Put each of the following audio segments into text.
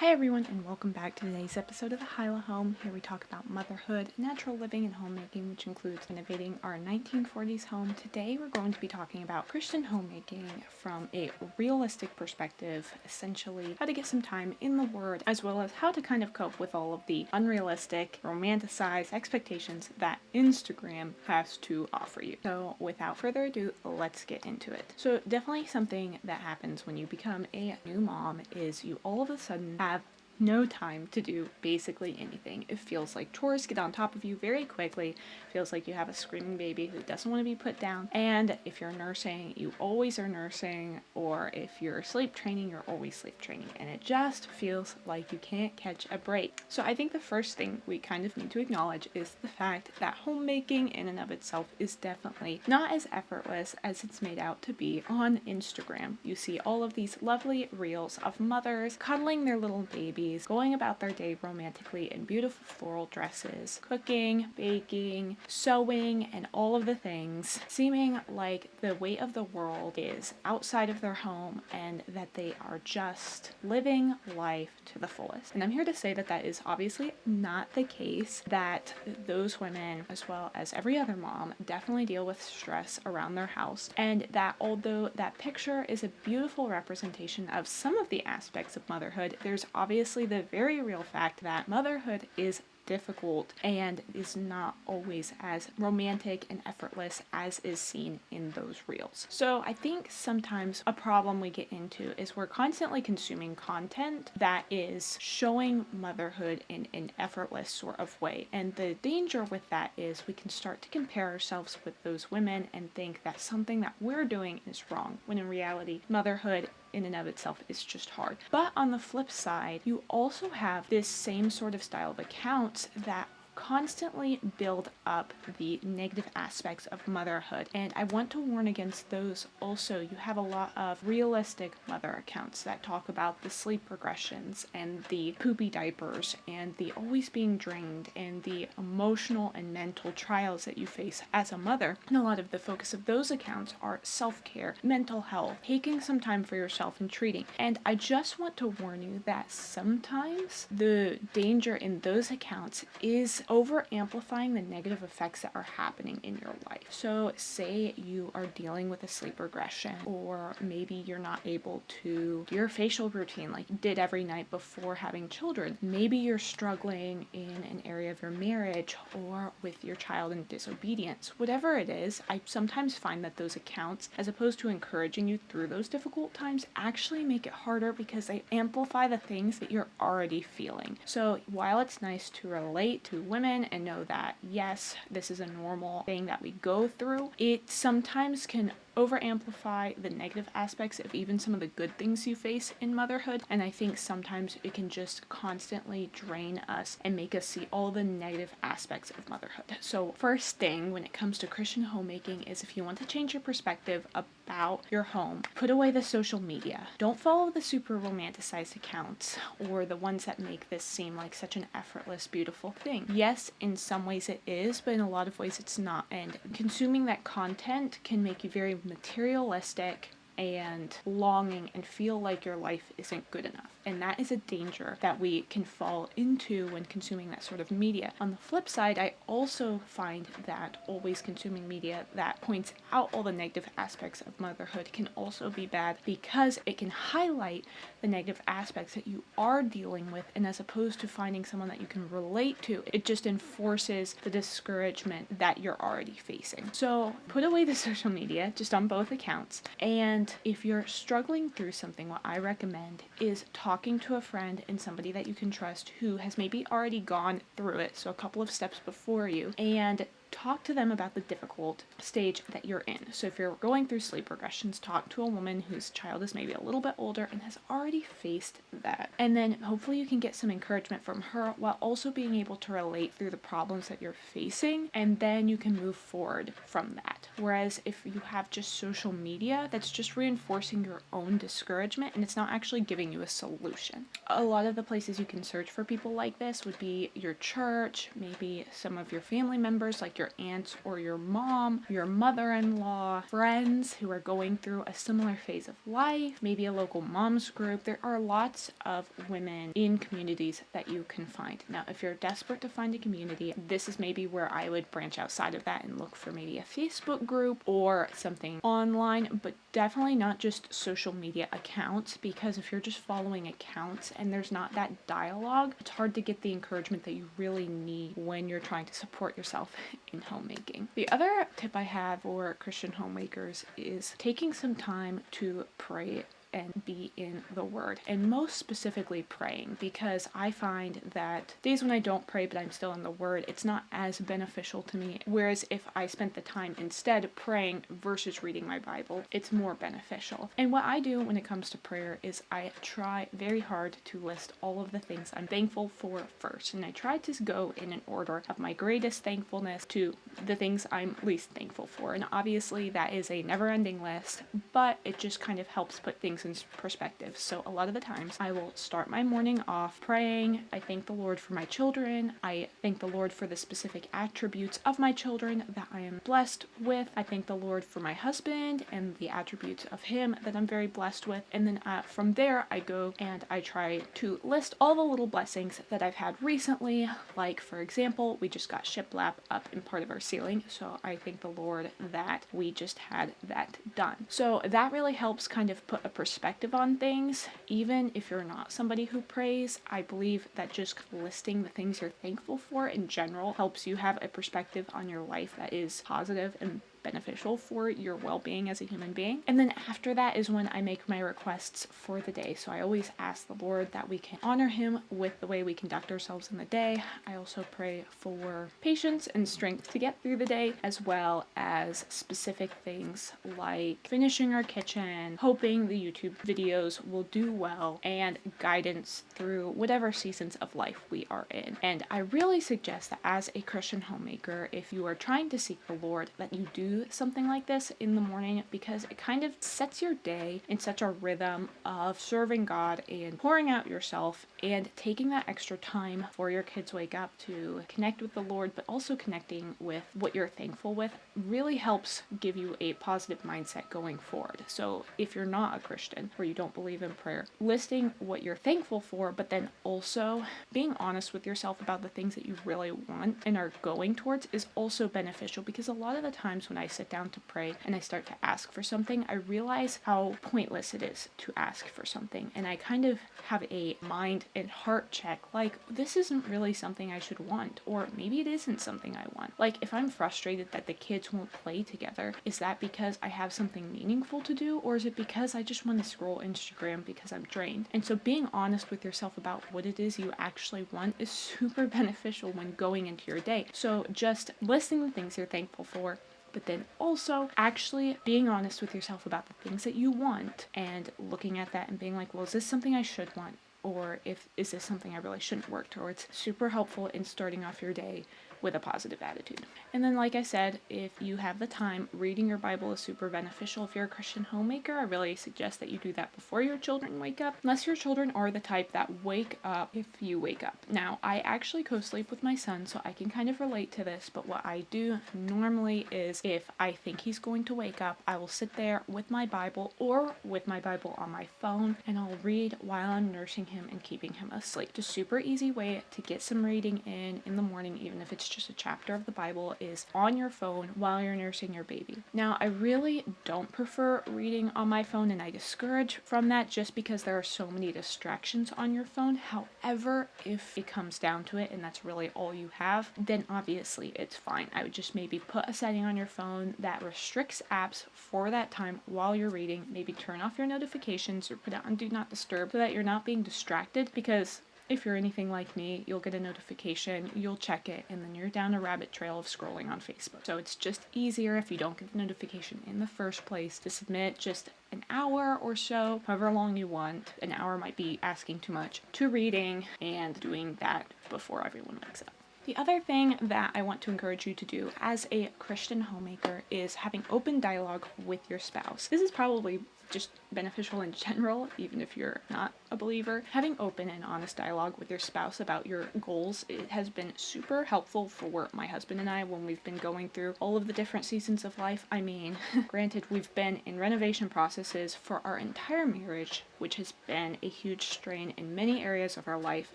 Hi everyone, and welcome back to today's episode of the Hyla Home. Here we talk about motherhood, natural living, and homemaking, which includes renovating our 1940s home. Today we're going to be talking about Christian homemaking from a realistic perspective, essentially how to get some time in the Word, as well as how to kind of cope with all of the unrealistic, romanticized expectations that Instagram has to offer you. So without further ado, let's get into it. So definitely something that happens when you become a new mom is you all of a sudden have no time to do basically anything. It feels like chores get on top of you very quickly. It feels like you have a screaming baby who doesn't want to be put down. And if you're nursing, you always are nursing. Or if you're sleep training, you're always sleep training. And it just feels like you can't catch a break. So I think the first thing we kind of need to acknowledge is the fact that homemaking in and of itself is definitely not as effortless as it's made out to be on Instagram. You see all of these lovely reels of mothers cuddling their little babies, going about their day romantically in beautiful floral dresses, cooking, baking, sewing, and all of the things, seeming like the weight of the world is outside of their home and that they are just living life to the fullest. And I'm here to say that that is obviously not the case, that those women, as well as every other mom, definitely deal with stress around their house, and that although that picture is a beautiful representation of some of the aspects of motherhood, there's obviously the very real fact that motherhood is difficult and is not always as romantic and effortless as is seen in those reels. So I think sometimes a problem we get into is we're constantly consuming content that is showing motherhood in an effortless sort of way. And the danger with that is we can start to compare ourselves with those women and think that something that we're doing is wrong, when in reality, motherhood in and of itself is just hard. But on the flip side, you also have this same sort of style of accounts that constantly build up the negative aspects of motherhood, and I want to warn against those also. You have a lot of realistic mother accounts that talk about the sleep regressions and the poopy diapers and the always being drained and the emotional and mental trials that you face as a mother. And a lot of the focus of those accounts are self-care, mental health, taking some time for yourself and treating. And I just want to warn you that sometimes the danger in those accounts is over amplifying the negative effects that are happening in your life. So say you are dealing with a sleep regression, or maybe you're not able to do your facial routine like you did every night before having children. Maybe you're struggling in an area of your marriage or with your child in disobedience. Whatever it is, I sometimes find that those accounts, as opposed to encouraging you through those difficult times, actually make it harder because they amplify the things that you're already feeling. So while it's nice to relate to women and know that, yes, this is a normal thing that we go through, it sometimes can over amplify the negative aspects of even some of the good things you face in motherhood. And I think sometimes it can just constantly drain us and make us see all the negative aspects of motherhood. So first thing when it comes to Christian homemaking is, if you want to change your perspective about your home, put away the social media. Don't follow the super romanticized accounts or the ones that make this seem like such an effortless, beautiful thing. Yes, in some ways it is, but in a lot of ways it's not. And consuming that content can make you very materialistic and longing and feel like your life isn't good enough. And that is a danger that we can fall into when consuming that sort of media. On the flip side, I also find that always consuming media that points out all the negative aspects of motherhood can also be bad, because it can highlight the negative aspects that you are dealing with, and as opposed to finding someone that you can relate to, it just enforces the discouragement that you're already facing. So put away the social media, just on both accounts, and if you're struggling through something, what I recommend is talking to a friend and somebody that you can trust who has maybe already gone through it, so a couple of steps before you, and talk to them about the difficult stage that you're in. So if you're going through sleep regressions, talk to a woman whose child is maybe a little bit older and has already faced that. And then hopefully you can get some encouragement from her while also being able to relate through the problems that you're facing, and then you can move forward from that. Whereas if you have just social media, that's just reinforcing your own discouragement and it's not actually giving you a solution. A lot of the places you can search for people like this would be your church, maybe some of your family members like your your aunts or your mom, your mother-in-law, friends who are going through a similar phase of life, maybe a local mom's group. There are lots of women in communities that you can find. Now, if you're desperate to find a community, this is maybe where I would branch outside of that and look for maybe a Facebook group or something online, but definitely not just social media accounts, because if you're just following accounts and there's not that dialogue, it's hard to get the encouragement that you really need when you're trying to support yourself in homemaking. The other tip I have for Christian homemakers is taking some time to pray and be in the Word, and most specifically praying, because I find that days when I don't pray but I'm still in the Word, it's not as beneficial to me, whereas if I spent the time instead praying versus reading my Bible, it's more beneficial. And what I do when it comes to prayer is I try very hard to list all of the things I'm thankful for first, and I try to go in an order of my greatest thankfulness to the things I'm least thankful for, and obviously that is a never-ending list, but it just kind of helps put things in perspective. So a lot of the times I will start my morning off praying. I thank the Lord for my children. I thank the Lord for the specific attributes of my children that I am blessed with. I thank the Lord for my husband and the attributes of him that I'm very blessed with. And then from there I go and I try to list all the little blessings that I've had recently. Like, for example, we just got shiplap up in part of our ceiling, so I thank the Lord that we just had that done. So that really helps kind of put a perspective on things. Even if you're not somebody who prays, I believe that just listing the things you're thankful for in general helps you have a perspective on your life that is positive and beneficial for your well-being as a human being. And then after that is when I make my requests for the day. So I always ask the Lord that we can honor him with the way we conduct ourselves in the day. I also pray for patience and strength to get through the day, as well as specific things like finishing our kitchen, hoping the YouTube videos will do well, and guidance through whatever seasons of life we are in. And I really suggest that as a Christian homemaker, if you are trying to seek the Lord, that you do something like this in the morning, because it kind of sets your day in such a rhythm of serving God and pouring out yourself and taking that extra time before your kids wake up to connect with the Lord, but also connecting with what you're thankful with really helps give you a positive mindset going forward. So if you're not a Christian or you don't believe in prayer, listing what you're thankful for, but then also being honest with yourself about the things that you really want and are going towards is also beneficial, because a lot of the times when I sit down to pray and I start to ask for something, I realize how pointless it is to ask for something, and I kind of have a mind and heart check, like, this isn't really something I should want, or maybe it isn't something I want. Like, if I'm frustrated that the kids won't play together, is that because I have something meaningful to do, or is it because I just want to scroll Instagram because I'm drained? And so being honest with yourself about what it is you actually want is super beneficial when going into your day. So just listing the things you're thankful for, but then also actually being honest with yourself about the things that you want and looking at that and being like, well, is this something I should want? Or is this something I really shouldn't work towards? Super helpful in starting off your day with a positive attitude. And then, like I said, if you have the time, reading your Bible is super beneficial. If you're a Christian homemaker, I really suggest that you do that before your children wake up, unless your children are the type that wake up if you wake up. Now, I actually co-sleep with my son, so I can kind of relate to this, but what I do normally is if I think he's going to wake up, I will sit there with my Bible or with my Bible on my phone, and I'll read while I'm nursing him and keeping him asleep. It's a super easy way to get some reading in the morning, even if it's just a chapter of the Bible, is on your phone while you're nursing your baby. Now, I really don't prefer reading on my phone, and I discourage from that just because there are so many distractions on your phone. However, if it comes down to it and that's really all you have, then obviously it's fine. I would just maybe put a setting on your phone that restricts apps for that time while you're reading. Maybe turn off your notifications or put it on Do Not Disturb so that you're not being distracted, because if you're anything like me, you'll get a notification, you'll check it, and then you're down a rabbit trail of scrolling on Facebook. So it's just easier if you don't get the notification in the first place to submit just an hour or so, however long you want. An hour might be asking too much, to reading and doing that before everyone wakes up. The other thing that I want to encourage you to do as a Christian homemaker is having open dialogue with your spouse. This is probably just beneficial in general, even if you're not a believer. Having open and honest dialogue with your spouse about your goals, it has been super helpful for my husband and I when we've been going through all of the different seasons of life. I mean, granted, we've been in renovation processes for our entire marriage, which has been a huge strain in many areas of our life.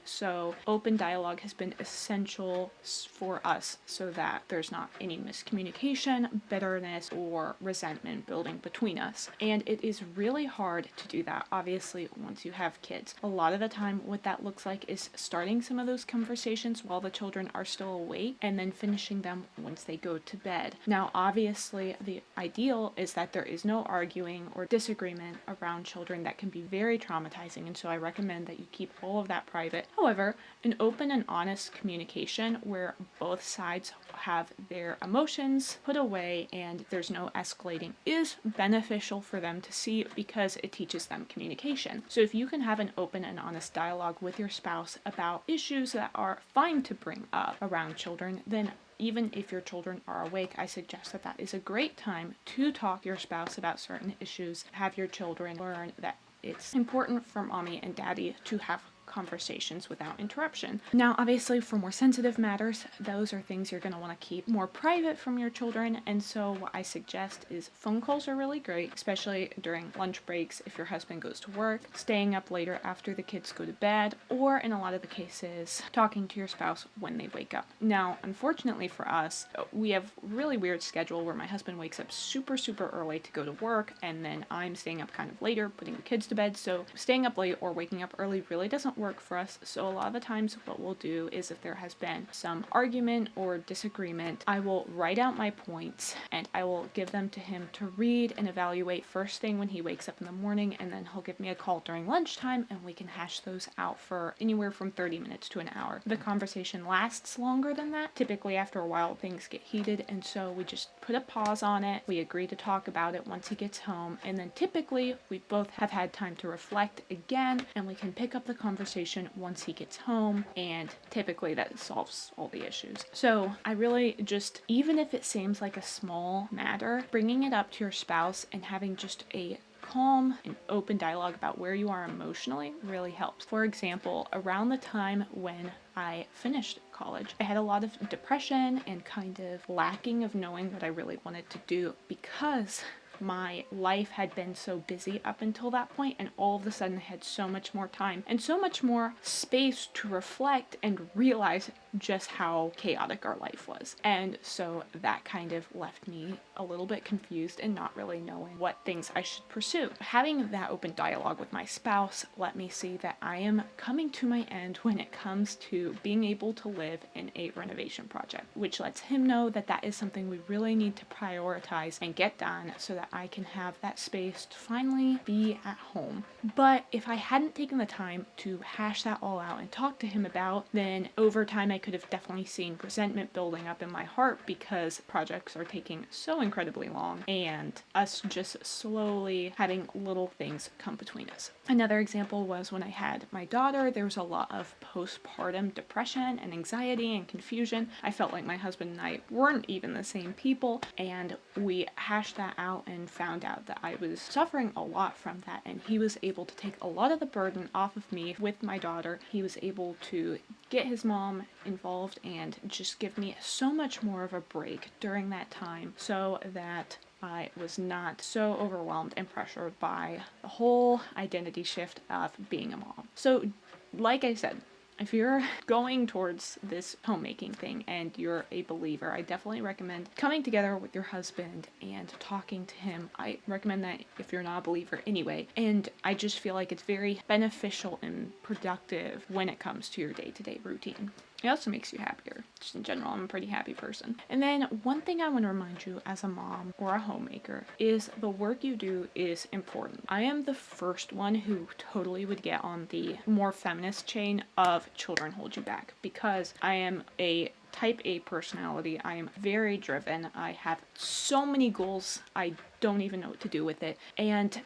So open dialogue has been essential for us so that there's not any miscommunication, bitterness, or resentment building between us. And it is really hard to do that, obviously, once you have kids. A lot of the time, what that looks like is starting some of those conversations while the children are still awake and then finishing them once they go to bed. Now, obviously, the ideal is that there is no arguing or disagreement around children. That can be very traumatizing, and so I recommend that you keep all of that private. However, an open and honest communication where both sides have their emotions put away and there's no escalating is beneficial for them to see because it teaches them communication. So if you can have an open and honest dialogue with your spouse about issues that are fine to bring up around children, then even if your children are awake, I suggest that is a great time to talk to your spouse about certain issues. Have your children learn that it's important for mommy and daddy to have conversations without interruption. Now, obviously, for more sensitive matters, those are things you're going to want to keep more private from your children, and so what I suggest is phone calls are really great, especially during lunch breaks if your husband goes to work, staying up later after the kids go to bed, or in a lot of the cases, talking to your spouse when they wake up. Now, unfortunately for us, we have a really weird schedule where my husband wakes up super early to go to work, and then I'm staying up kind of later, putting the kids to bed, so staying up late or waking up early really doesn't work for us. So a lot of the times what we'll do is if there has been some argument or disagreement, I will write out my points and I will give them to him to read and evaluate first thing when he wakes up in the morning, and then he'll give me a call during lunchtime and we can hash those out for anywhere from 30 minutes to an hour. The conversation lasts longer than that. Typically after a while things get heated, and so we just put a pause on it. We agree to talk about it once he gets home, and then typically we both have had time to reflect again and we can pick up the conversation once he gets home, and typically that solves all the issues. So I really just, even if it seems like a small matter, bringing it up to your spouse and having just a calm and open dialogue about where you are emotionally really helps. For example, around the time when I finished college, I had a lot of depression and kind of lacking of knowing what I really wanted to do because my life had been so busy up until that point, and all of a sudden I had so much more time and so much more space to reflect and realize just how chaotic our life was. And so that kind of left me a little bit confused and not really knowing what things I should pursue. Having that open dialogue with my spouse let me see that I am coming to my end when it comes to being able to live in a renovation project, which lets him know that that is something we really need to prioritize and get done so that I can have that space to finally be at home. But if I hadn't taken the time to hash that all out and talk to him about, then over time I could have definitely seen resentment building up in my heart because projects are taking so incredibly long and us just slowly having little things come between us. Another example was when I had my daughter, there was a lot of postpartum depression and anxiety and confusion. I felt like my husband and I weren't even the same people, and we hashed that out and found out that I was suffering a lot from that, and he was able to take a lot of the burden off of me with my daughter. He was able to get his mom involved and just give me so much more of a break during that time so that I was not so overwhelmed and pressured by the whole identity shift of being a mom. So, like I said, if you're going towards this homemaking thing and you're a believer, I definitely recommend coming together with your husband and talking to him. I recommend that if you're not a believer anyway. And I just feel like it's very beneficial and productive when it comes to your day-to-day routine. It also makes you happier. Just in general, I'm a pretty happy person. And then one thing I want to remind you as a mom or a homemaker is the work you do is important. I am the first one who totally would get on the more feminist chain of children hold you back, because I am a type A personality. I am very driven. I have so many goals I don't even know what to do with it. And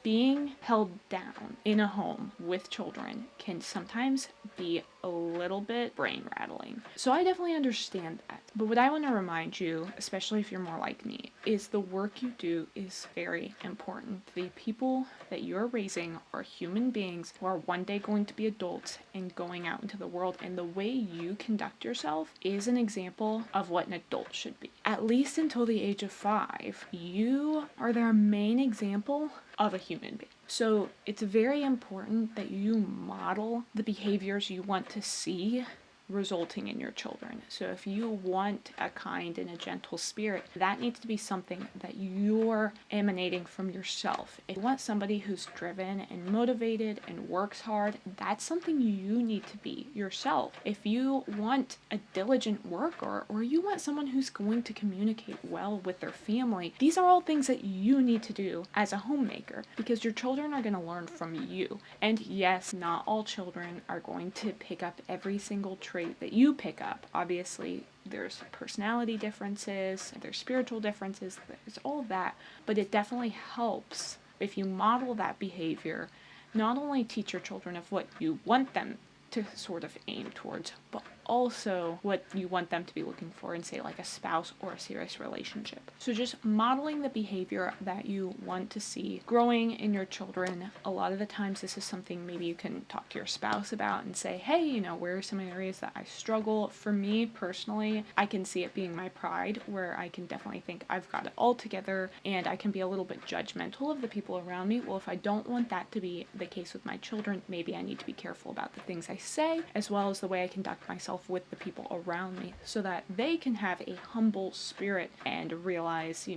being held down in a home with children can sometimes be a little bit brain rattling. So I definitely understand that. But what I want to remind you, especially if you're more like me, is the work you do is very important. The people that you're raising are human beings who are one day going to be adults and going out into the world, and the way you conduct yourself is an example of what an adult should be. At least until the age of 5, you are their main example of a human being. So it's very important that you model the behaviors you want to see resulting in your children. So if you want a kind and a gentle spirit, that needs to be something that you're emanating from yourself. If you want somebody who's driven and motivated and works hard, that's something you need to be yourself. If you want a diligent worker, or you want someone who's going to communicate well with their family, these are all things that you need to do as a homemaker, because your children are going to learn from you. And yes, not all children are going to pick up every single trait that you pick up. Obviously, there's personality differences, there's spiritual differences, there's all of that, but it definitely helps if you model that behavior. Not only teach your children of what you want them to sort of aim towards, but also what you want them to be looking for in, say, like a spouse or a serious relationship. So just modeling the behavior that you want to see growing in your children. A lot of the times this is something maybe you can talk to your spouse about and say, hey, where are some areas that I struggle? For me personally, I can see it being my pride, where I can definitely think I've got it all together, and I can be a little bit judgmental of the people around me. Well, if I don't want that to be the case with my children, maybe I need to be careful about the things I say, as well as the way I conduct myself with the people around me, so that they can have a humble spirit and realize,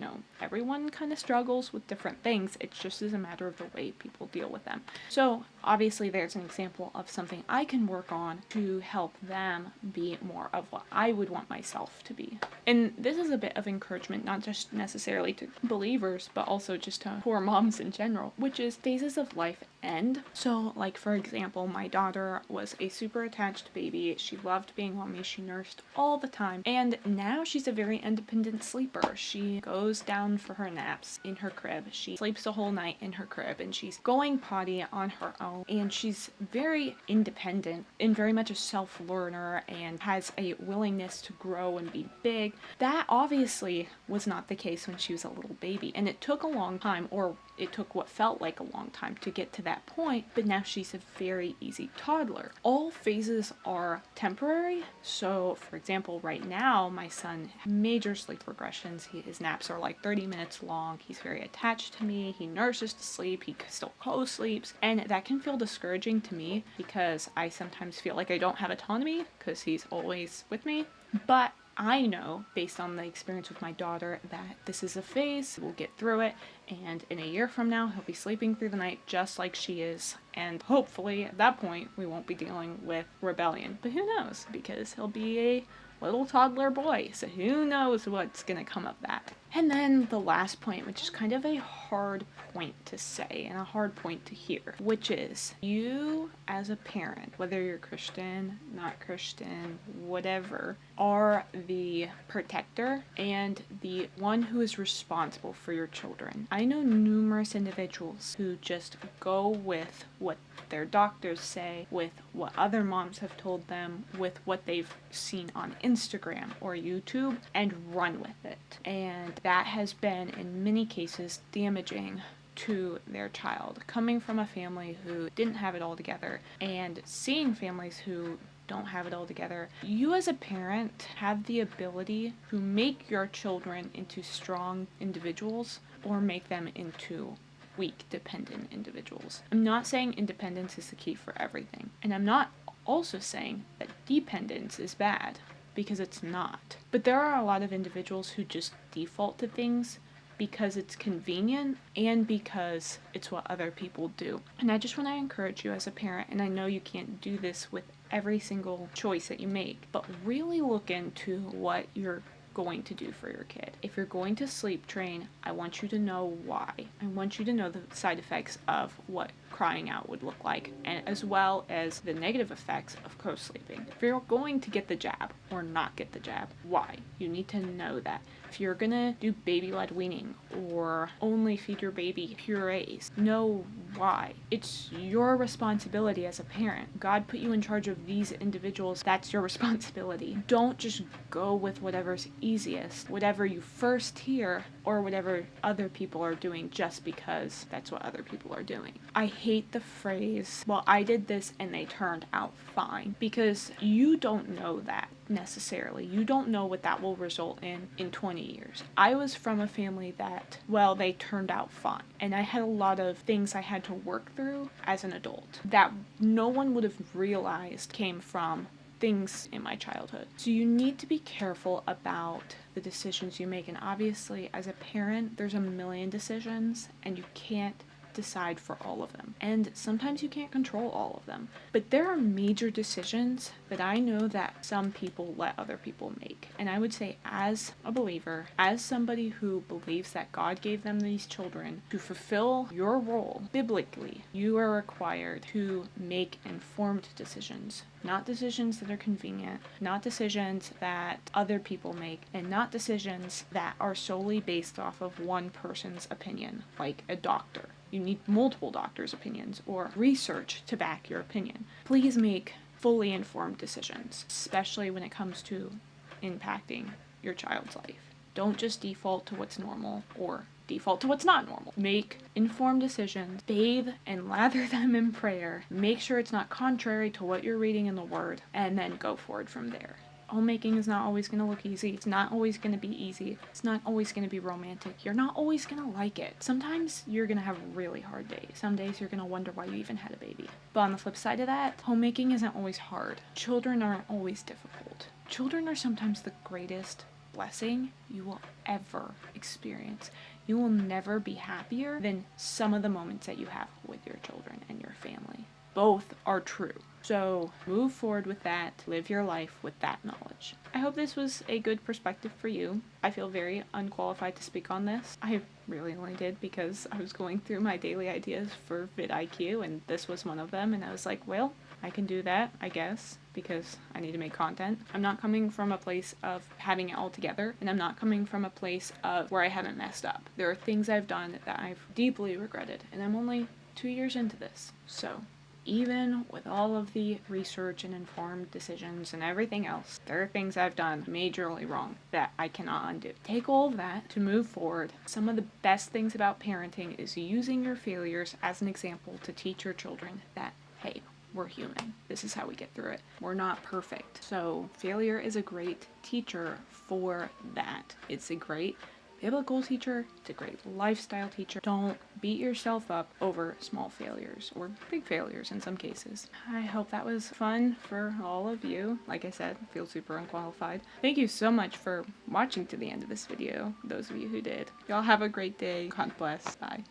everyone kind of struggles with different things. It's just as a matter of the way people deal with them. So obviously there's an example of something I can work on to help them be more of what I would want myself to be. And this is a bit of encouragement, not just necessarily to believers, but also just to poor moms in general, which is phases of life end. So like, for example, my daughter was a super attached baby. She loved being on me. She nursed all the time. And now she's a very independent sleeper. She goes down for her naps in her crib. She sleeps the whole night in her crib, and she's going potty on her own. And she's very independent and very much a self-learner and has a willingness to grow and be big. That obviously was not the case when she was a little baby. And it took a long time, or it took what felt like a long time to get to that point, but now she's a very easy toddler. All phases are temporary. So for example, right now, my son has major sleep regressions. His naps are like 30 minutes long. He's very attached to me. He nurses to sleep. He still co-sleeps. And that can feel discouraging to me, because I sometimes feel like I don't have autonomy because he's always with me. But I know, based on the experience with my daughter, that this is a phase, we'll get through it, and in a year from now, he'll be sleeping through the night just like she is, and hopefully at that point, we won't be dealing with rebellion. But who knows, because he'll be a little toddler boy, so who knows what's gonna come of that. And then the last point, which is kind of a hard point to say and a hard point to hear, which is you as a parent, whether you're Christian, not Christian, whatever, are the protector and the one who is responsible for your children. I know numerous individuals who just go with what their doctors say, with what other moms have told them, with what they've seen on Instagram or YouTube, and run with it. And that has been, in many cases, damaging to their child. Coming from a family who didn't have it all together, and seeing families who don't have it all together, you as a parent have the ability to make your children into strong individuals or make them into weak, dependent individuals. I'm not saying independence is the key for everything, and I'm not also saying that dependence is bad, because it's not. But there are a lot of individuals who just default to things because it's convenient and because it's what other people do. And I just want to encourage you as a parent, and I know you can't do this with every single choice that you make, but really look into what you're going to do for your kid. If you're going to sleep train, I want you to know why. I want you to know the side effects of what crying out would look like, and as well as the negative effects of co-sleeping. If you're going to get the jab or not get the jab, why? You need to know that. If you're gonna do baby-led weaning or only feed your baby purees, know why. It's your responsibility as a parent. God put you in charge of these individuals. That's your responsibility. Don't just go with whatever's easiest, whatever you first hear, or whatever other people are doing just because that's what other people are doing. I hate the phrase, well, I did this and they turned out fine, because you don't know that necessarily. You don't know what that will result in 20 years. I was from a family that, well, they turned out fine. And I had a lot of things I had to work through as an adult that no one would have realized came from things in my childhood. So you need to be careful about the decisions you make. And obviously, as a parent, there's a million decisions and you can't decide for all of them. And sometimes you can't control all of them. But there are major decisions that I know that some people let other people make. And I would say, as a believer, as somebody who believes that God gave them these children to fulfill your role biblically, you are required to make informed decisions. Not decisions that are convenient, not decisions that other people make, and not decisions that are solely based off of one person's opinion, like a doctor. You need multiple doctors' opinions or research to back your opinion. Please make fully informed decisions, especially when it comes to impacting your child's life. Don't just default to what's normal or default to what's not normal. Make informed decisions, bathe and lather them in prayer, make sure it's not contrary to what you're reading in the Word, and then go forward from there. Homemaking is not always going to look easy. It's not always going to be easy. It's not always going to be romantic. You're not always going to like it. Sometimes you're going to have really hard days. Some days you're going to wonder why you even had a baby. But on the flip side of that, homemaking isn't always hard. Children aren't always difficult. Children are sometimes the greatest blessing you will ever experience. You will never be happier than some of the moments that you have with your children and your family. Both are true. So move forward with that. Live your life with that knowledge. I hope this was a good perspective for you. I feel very unqualified to speak on this. I really only did because I was going through my daily ideas for vidIQ, and this was one of them, and I was like, well, I can do that, I guess, because I need to make content. I'm not coming from a place of having it all together, and I'm not coming from a place of where I haven't messed up. There are things I've done that I've deeply regretted, and I'm only 2 years into this. So even with all of the research and informed decisions and everything else, there are things I've done majorly wrong that I cannot undo. Take all of that to move forward. Some of the best things about parenting is using your failures as an example to teach your children that, hey, we're human. This is how we get through it. We're not perfect. So failure is a great teacher for that. It's a great biblical teacher. It's a great lifestyle teacher. Don't beat yourself up over small failures or big failures in some cases. I hope that was fun for all of you. Like I said, I feel super unqualified. Thank you so much for watching to the end of this video, those of you who did. Y'all have a great day. God bless. Bye.